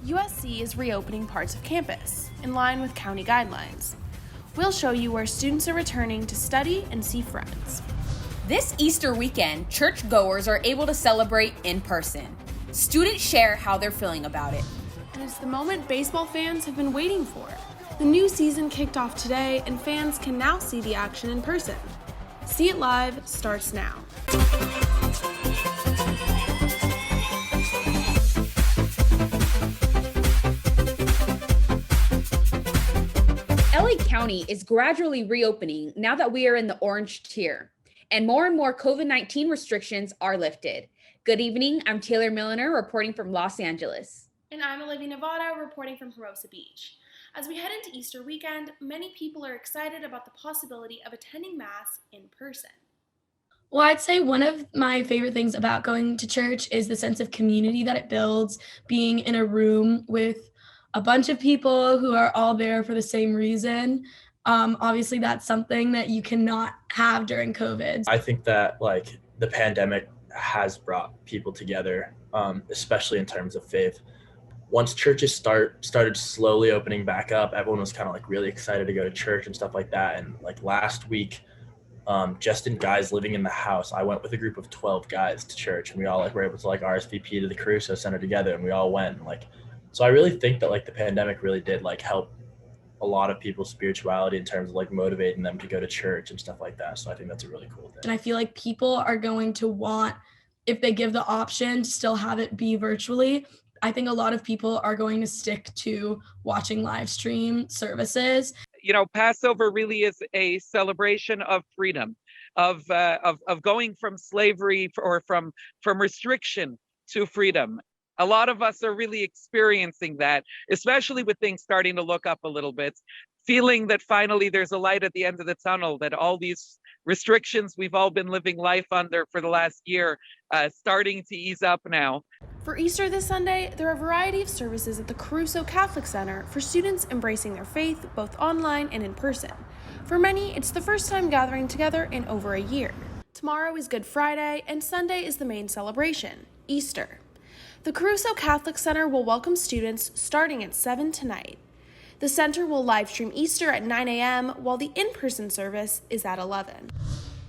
USC is reopening parts of campus, in line with county guidelines. We'll show you where students are returning to study and see friends. This Easter weekend, churchgoers are able to celebrate in person. Students share how they're feeling about it. And it's the moment baseball fans have been waiting for. The new season kicked off today, and fans can now see the action in person. See It Live starts now. LA County is gradually reopening now that we are in the orange tier, and more COVID-19 restrictions are lifted. Good evening, I'm Taylor Milliner reporting from Los Angeles. And I'm Olivia Nevada reporting from Hermosa Beach. As we head into Easter weekend, many people are excited about the possibility of attending Mass in person. Well, I'd say one of my favorite things about going to church is the sense of community that it builds, being in a room with a bunch of people who are all there for the same reason. Obviously, that's something that you cannot have during COVID. I think that the pandemic has brought people together, especially in terms of faith. Once churches started slowly opening back up, everyone was kind of really excited to go to church and stuff like that. And last week, just in guys living in the house, I went with a group of 12 guys to church, and we all were able to RSVP to the Caruso Center together, and we all went. So I really think that the pandemic really did help a lot of people's spirituality in terms of motivating them to go to church and stuff like that. So I think that's a really cool thing. And I feel like people are going to want, if they give the option to still have it be virtually, I think a lot of people are going to stick to watching live stream services. You know, Passover really is a celebration of freedom, of going from slavery or from restriction to freedom. A lot of us are really experiencing that, especially with things starting to look up a little bit, feeling that finally there's a light at the end of the tunnel, that all these restrictions we've all been living life under for the last year starting to ease up now. For Easter this Sunday, there are a variety of services at the Caruso Catholic Center for students embracing their faith, both online and in person. For many, it's the first time gathering together in over a year. Tomorrow is Good Friday, and Sunday is the main celebration, Easter. The Caruso Catholic Center will welcome students starting at 7 tonight. The center will live stream Easter at 9 a.m., while the in-person service is at 11.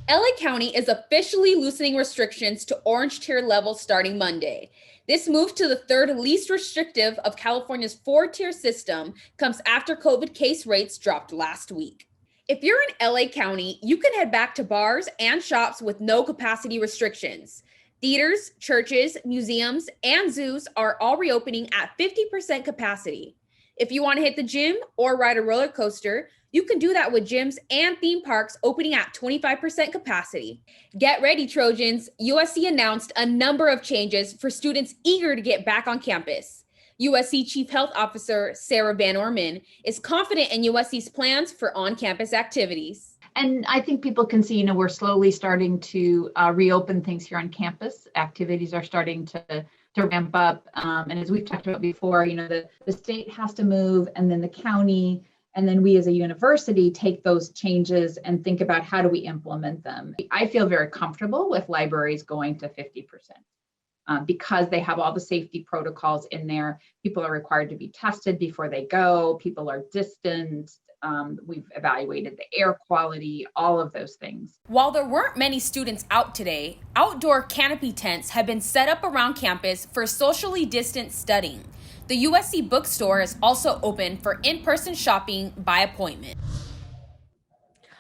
LA County is officially loosening restrictions to orange tier levels starting Monday. This move to the third least restrictive of California's 4-tier system comes after COVID case rates dropped last week. If you're in LA County, you can head back to bars and shops with no capacity restrictions. Theaters, churches, museums, and zoos are all reopening at 50% capacity. If you want to hit the gym or ride a roller coaster, you can do that with gyms and theme parks opening at 25% capacity. Get ready, Trojans. USC announced a number of changes for students eager to get back on campus. USC Chief Health Officer Sarah Van Orman is confident in USC's plans for on-campus activities. And I think people can see, we're slowly starting to reopen things here on campus. Activities are starting to ramp up. And as we've talked about before, the state has to move, and then the county, and then we as a university take those changes and think about how do we implement them. I feel very comfortable with libraries going to 50%. Because they have all the safety protocols in there. People are required to be tested before they go. People are distanced. We've evaluated the air quality, all of those things. While there weren't many students out today, outdoor canopy tents have been set up around campus for socially distanced studying. The USC bookstore is also open for in-person shopping by appointment.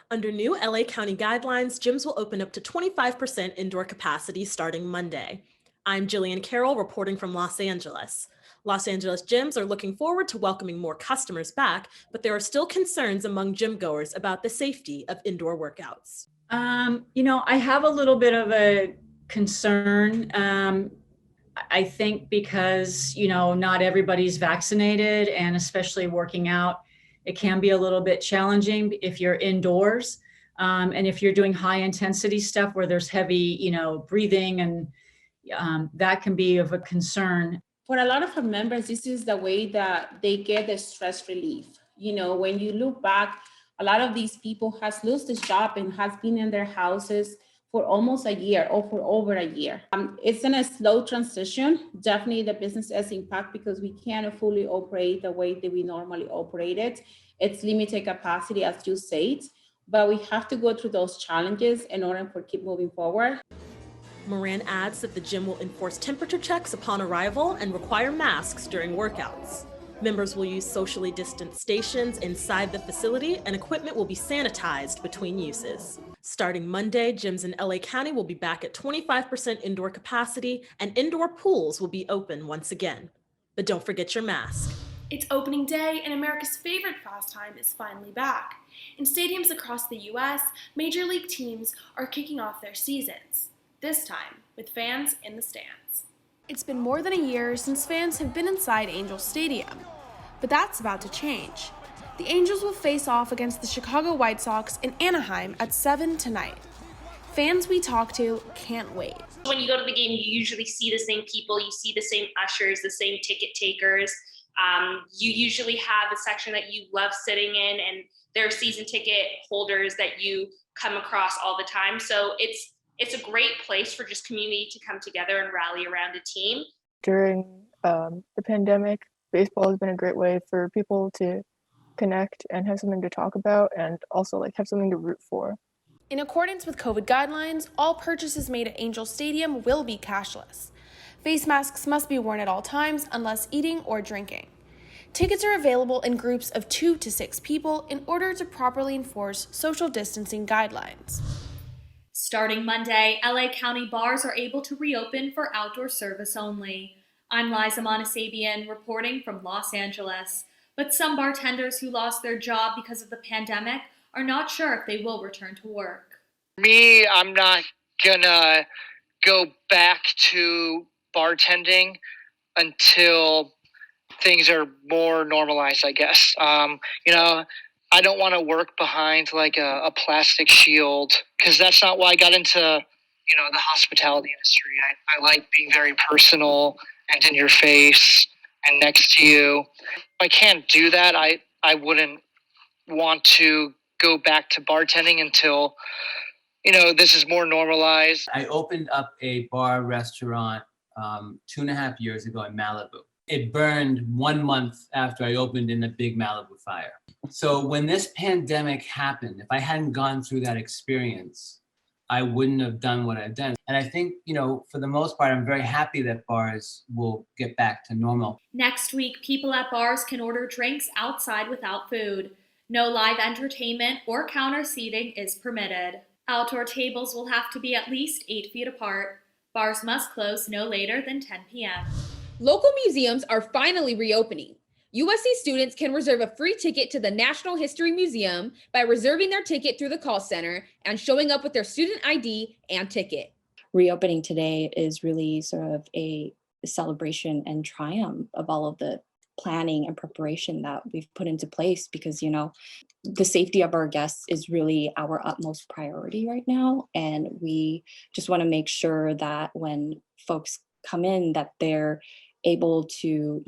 Under new LA County guidelines, gyms will open up to 25% indoor capacity starting Monday. I'm Jillian Carroll reporting from Los Angeles. Los Angeles gyms are looking forward to welcoming more customers back, but there are still concerns among gym goers about the safety of indoor workouts. I have a little bit of a concern. I think because, not everybody's vaccinated, and especially working out, it can be a little bit challenging if you're indoors. And if you're doing high intensity stuff where there's heavy, breathing, and that can be of a concern. For a lot of our members, this is the way that they get their stress relief. When you look back, a lot of these people has lost their job and has been in their houses for almost a year or for over a year. It's in a slow transition. Definitely the business is impacted because we can't fully operate the way that we normally operate it. It's limited capacity, as you said, but we have to go through those challenges in order to keep moving forward. Moran adds that the gym will enforce temperature checks upon arrival and require masks during workouts. Members will use socially distant stations inside the facility, and equipment will be sanitized between uses. Starting Monday, gyms in LA County will be back at 25% indoor capacity, and indoor pools will be open once again. But don't forget your mask. It's opening day, and America's favorite pastime is finally back. In stadiums across the US, major league teams are kicking off their seasons, this time with fans in the stands. It's been more than a year since fans have been inside Angels Stadium, but that's about to change. The Angels will face off against the Chicago White Sox in Anaheim at 7 tonight. Fans we talk to can't wait. When you go to the game, you usually see the same people, you see the same ushers, the same ticket takers. You usually have a section that you love sitting in, and there are season ticket holders that you come across all the time. So it's a great place for just community to come together and rally around a team. During the pandemic, baseball has been a great way for people to connect and have something to talk about, and also like have something to root for. In accordance with COVID guidelines, all purchases made at Angel Stadium will be cashless. Face masks must be worn at all times unless eating or drinking. Tickets are available in groups of 2 to 6 people in order to properly enforce social distancing guidelines. Starting Monday, LA County bars are able to reopen for outdoor service only. I'm Liza Monasabian reporting from Los Angeles. But some bartenders who lost their job because of the pandemic are not sure if they will return to work. Me, I'm not gonna go back to bartending until things are more normalized, I guess. I don't want to work behind like a plastic shield, because that's not why I got into, the hospitality industry. I like being very personal and in your face and next to you. If I can't do that, I wouldn't want to go back to bartending until, this is more normalized. I opened up a bar restaurant 2.5 years ago in Malibu. It burned 1 month after I opened in a big Malibu fire. So when this pandemic happened, if I hadn't gone through that experience, I wouldn't have done what I've done. And I think, for the most part, I'm very happy that bars will get back to normal. Next week, people at bars can order drinks outside without food. No live entertainment or counter seating is permitted. Outdoor tables will have to be at least 8 feet apart. Bars must close no later than 10 p.m. Local museums are finally reopening. USC students can reserve a free ticket to the National History Museum by reserving their ticket through the call center and showing up with their student ID and ticket. Reopening today is really sort of a celebration and triumph of all of the planning and preparation that we've put into place, because, the safety of our guests is really our utmost priority right now. And we just want to make sure that when folks come in, that they're able to,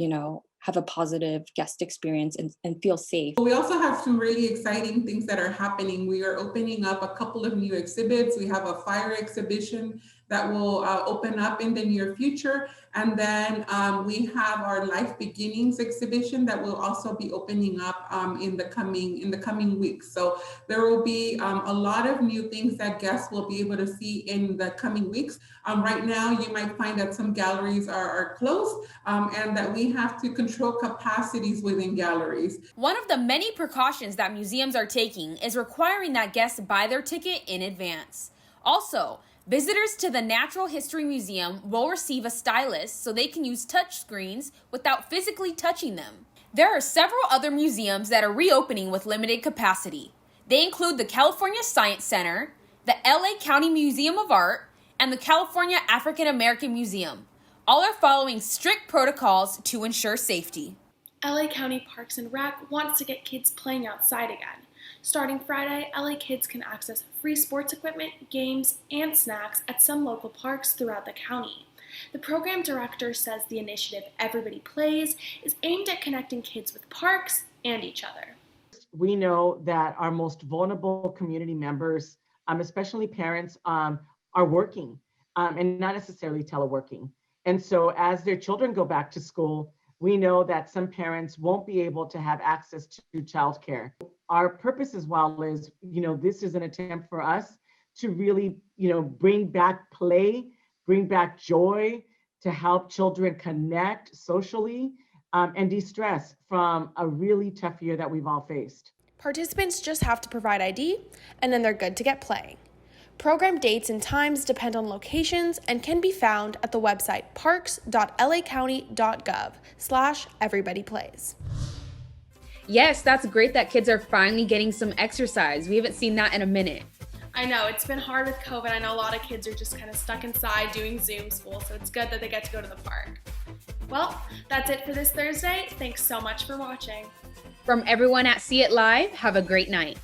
have a positive guest experience and feel safe. We also have some really exciting things that are happening. We are opening up a couple of new exhibits. We have a fire exhibition that will open up in the near future. And then we have our Life Beginnings exhibition that will also be opening up in the coming weeks. So there will be a lot of new things that guests will be able to see in the coming weeks. Right now, you might find that some galleries are closed and that we have to control capacities within galleries. One of the many precautions that museums are taking is requiring that guests buy their ticket in advance. Also, visitors to the Natural History Museum will receive a stylus so they can use touch screens without physically touching them. There are several other museums that are reopening with limited capacity. They include the California Science Center, the LA County Museum of Art, and the California African American Museum. All are following strict protocols to ensure safety. LA County Parks and Rec wants to get kids playing outside again. Starting Friday, LA kids can access free sports equipment, games, and snacks at some local parks throughout the county. The program director says the initiative Everybody Plays is aimed at connecting kids with parks and each other. We know that our most vulnerable community members, especially parents, are working and not necessarily teleworking. And so as their children go back to school, we know that some parents won't be able to have access to childcare. Our purpose as well is, this is an attempt for us to really, bring back play, bring back joy, to help children connect socially and de-stress from a really tough year that we've all faced. Participants just have to provide ID, and then they're good to get playing. Program dates and times depend on locations and can be found at the website parks.lacounty.gov/everybodyplays. Yes, that's great that kids are finally getting some exercise. We haven't seen that in a minute. I know, it's been hard with COVID. I know a lot of kids are just kind of stuck inside doing Zoom school, so it's good that they get to go to the park. Well, that's it for this Thursday. Thanks so much for watching. From everyone at See It Live, have a great night.